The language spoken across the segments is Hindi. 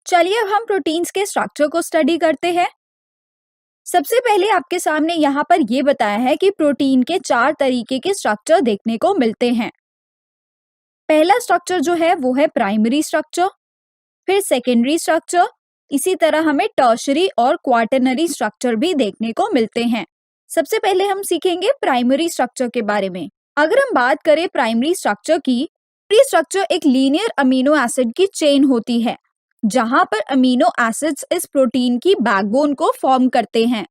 चलिए अब हम प्रोटीन्स के स्ट्रक्चर को स्टडी करते हैं। सबसे पहले आपके सामने यहाँ पर ये बताया है कि प्रोटीन के 4 तरीके के स्ट्रक्चर देखने को मिलते हैं। पहला स्ट्रक्चर जो है वो है प्राइमरी स्ट्रक्चर, फिर सेकेंडरी स्ट्रक्चर, इसी तरह हमें टर्शरी और क्वाटरनरी स्ट्रक्चर भी देखने को मिलते हैं। सबसे पहले हम सीखेंगे प्राइमरी स्ट्रक्चर के बारे में। अगर हम बात करें प्राइमरी स्ट्रक्चर की, प्राइमरी स्ट्रक्चर एक लीनियर अमीनो एसिड की चेन होती है जहां पर अमीनो एसिड्स इस प्रोटीन की बैकबोन को फॉर्म करते हैं।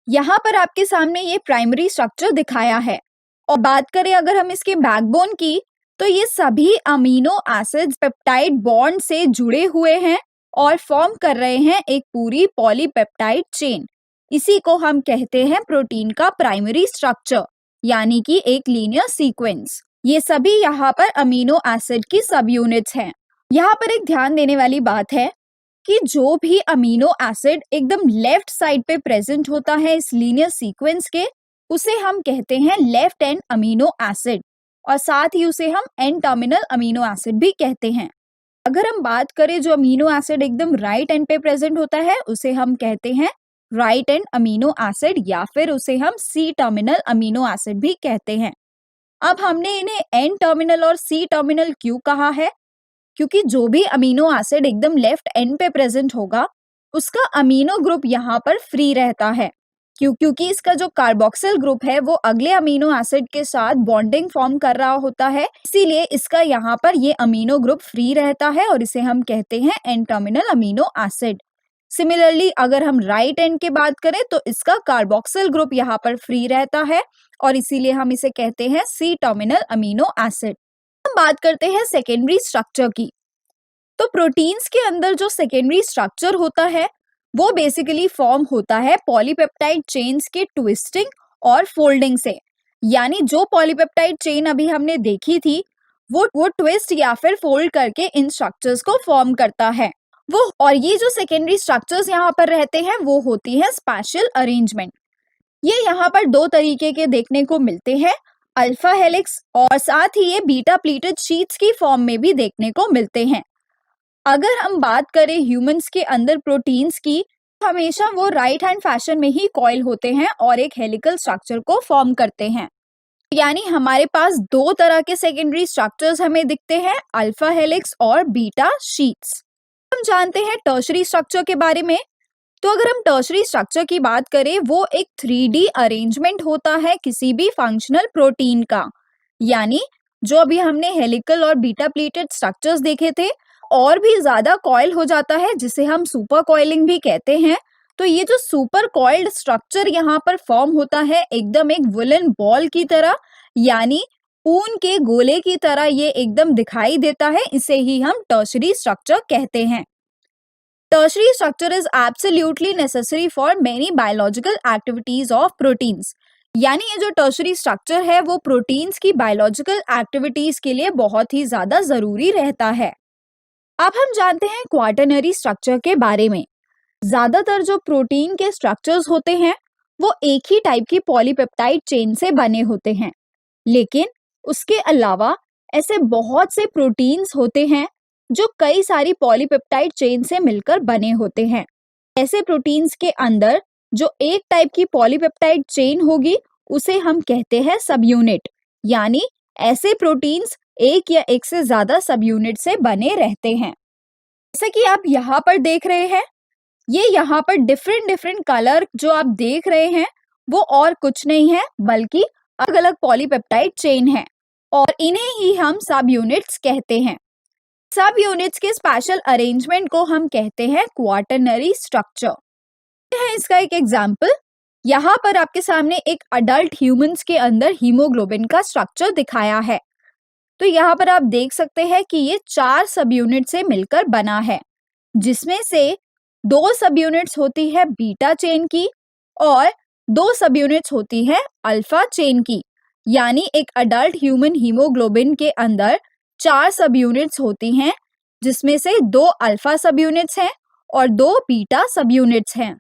यहाँ पर आपके सामने ये प्राइमरी स्ट्रक्चर दिखाया है। और बात करें अगर हम इसके बैकबोन की, तो ये सभी अमीनो एसिड्स पेप्टाइड बॉन्ड से जुड़े हुए हैं और फॉर्म कर रहे हैं एक पूरी पॉलीपेप्टाइड चेन। इसी को हम कहते हैं प्रोटीन का प्राइमरी स्ट्रक्चर, यानी कि एक लीनियर सीक्वेंस। ये सभी यहाँ पर अमीनो एसिड की सब यूनिट्स हैं। यहाँ पर एक ध्यान देने वाली बात है कि जो भी अमीनो एसिड एकदम लेफ्ट साइड पे प्रेजेंट होता है इस लीनियर सीक्वेंस के, उसे हम कहते हैं लेफ्ट एंड अमीनो एसिड, और साथ ही उसे हम एन टर्मिनल अमीनो एसिड भी कहते हैं। अगर हम बात करें जो अमीनो एसिड एकदम राइट एंड पे प्रेजेंट होता है, उसे हम कहते हैं राइट एंड अमीनो एसिड, या फिर उसे हम सी टर्मिनल अमीनो एसिड भी कहते हैं। अब हमने इन्हें एन टर्मिनल और सी टर्मिनल क्यों कहा है? क्योंकि जो भी अमीनो एसिड एकदम लेफ्ट एंड पे प्रेजेंट होगा, उसका अमीनो ग्रुप यहाँ पर फ्री रहता है। क्योंकि इसका जो कार्बोक्सिल ग्रुप है वो अगले अमीनो एसिड के साथ बॉन्डिंग फॉर्म कर रहा होता है, इसीलिए इसका यहाँ पर ये अमीनो ग्रुप फ्री रहता है और इसे हम कहते हैं N terminal amino acid. Similarly अगर हम राइट एंड की बात करें तो इसका कार्बोक्सिल ग्रुप यहाँ पर फ्री रहता है और इसीलिए हम इसे कहते हैं सी टर्मिनल अमीनो एसिड। हम बात करते हैं सेकेंडरी स्ट्रक्चर की। तो प्रोटीन्स के अंदर जो सेकेंडरी स्ट्रक्चर होता है वो बेसिकली फॉर्म होता है पॉलीपेप्टाइड चेन्स के ट्विस्टिंग और फोल्डिंग से। यानी जो पॉलीपेप्टाइड चेन अभी हमने देखी थी वो ट्विस्ट या फिर फोल्ड करके इन स्ट्रक्चर्स को फॉर्म करता है वो। और ये जो सेकेंडरी स्ट्रक्चर्स यहाँ पर रहते हैं वो होती है स्पेशल अरेंजमेंट। ये यहाँ पर 2 तरीके के देखने को मिलते हैं, अल्फा हेलिक्स और साथ ही ये बीटा प्लीटेड शीट्स की फॉर्म में भी देखने को मिलते हैं। अगर हम बात करें ह्यूमंस के अंदर प्रोटीन्स की, हमेशा वो राइट हैंड फैशन में ही कॉइल होते हैं और एक हेलिकल स्ट्रक्चर को फॉर्म करते हैं। यानी हमारे पास 2 तरह के सेकेंडरी स्ट्रक्चर्स हमें दिखते हैं, अल्फा हेलिक्स और बीटा शीट्स। हम जानते हैं टर्शरी स्ट्रक्चर के बारे में। तो अगर हम टर्शरी स्ट्रक्चर की बात करें, वो एक 3D अरेंजमेंट होता है किसी भी फंक्शनल प्रोटीन का। यानी जो अभी हमने हेलिकल और बीटा प्लीटेड स्ट्रक्चर्स देखे थे, और भी ज्यादा कॉइल हो जाता है जिसे हम सुपर कॉइलिंग भी कहते हैं। तो ये जो सुपर कॉइल्ड स्ट्रक्चर यहाँ पर फॉर्म होता है एकदम एक वुलन बॉल की तरह, यानी ऊन के गोले की तरह ये एकदम दिखाई देता है, इसे ही हम टर्शरी स्ट्रक्चर कहते हैं। Tertiary structure is absolutely necessary for many biological activities of proteins. यानी ये जो टर्शरी स्ट्रक्चर है वो प्रोटीन्स की बायोलॉजिकल एक्टिविटीज के लिए बहुत ही ज्यादा जरूरी रहता है। अब हम जानते हैं क्वाटरनरी स्ट्रक्चर के बारे में। ज्यादातर जो प्रोटीन के स्ट्रक्चर्स होते हैं वो एक ही टाइप की पॉलीपेप्टाइड चेन से बने होते हैं, लेकिन उसके अलावा ऐसे बहुत से प्रोटीन्स होते हैं जो कई सारी पॉलीपेप्टाइड चेन से मिलकर बने होते हैं। ऐसे प्रोटीन्स के अंदर जो एक टाइप की पॉलीपेप्टाइड चेन होगी उसे हम कहते हैं सब यूनिट। यानी ऐसे प्रोटीन्स एक या एक से ज्यादा सब यूनिट से बने रहते हैं। जैसे कि आप यहाँ पर देख रहे हैं, ये यहाँ पर डिफरेंट कलर जो आप देख रहे हैं वो और कुछ नहीं है बल्कि अलग अलग पॉलीपेप्टाइड चेन है, और इन्हें ही हम सब यूनिट्स कहते हैं। सब यूनिट्स के स्पेशल अरेंजमेंट को हम कहते हैं क्वाटरनरी स्ट्रक्चर। है इसका एक एग्जाम्पल, यहाँ पर आपके सामने एक अडल्ट ह्यूमंस के अंदर हीमोग्लोबिन का स्ट्रक्चर दिखाया है। तो यहाँ पर आप देख सकते हैं कि ये 4 सब यूनिट से मिलकर बना है, जिसमें से 2 सब यूनिट्स होती है बीटा चेन की और 2 सब यूनिट्स होती है अल्फा चेन की। यानी एक अडल्ट ह्यूमन हीमोग्लोबिन के अंदर 4 सब यूनिट्स होती हैं, जिसमें से 2 अल्फा सब यूनिट्स हैं और 2 बीटा सब यूनिट्स हैं।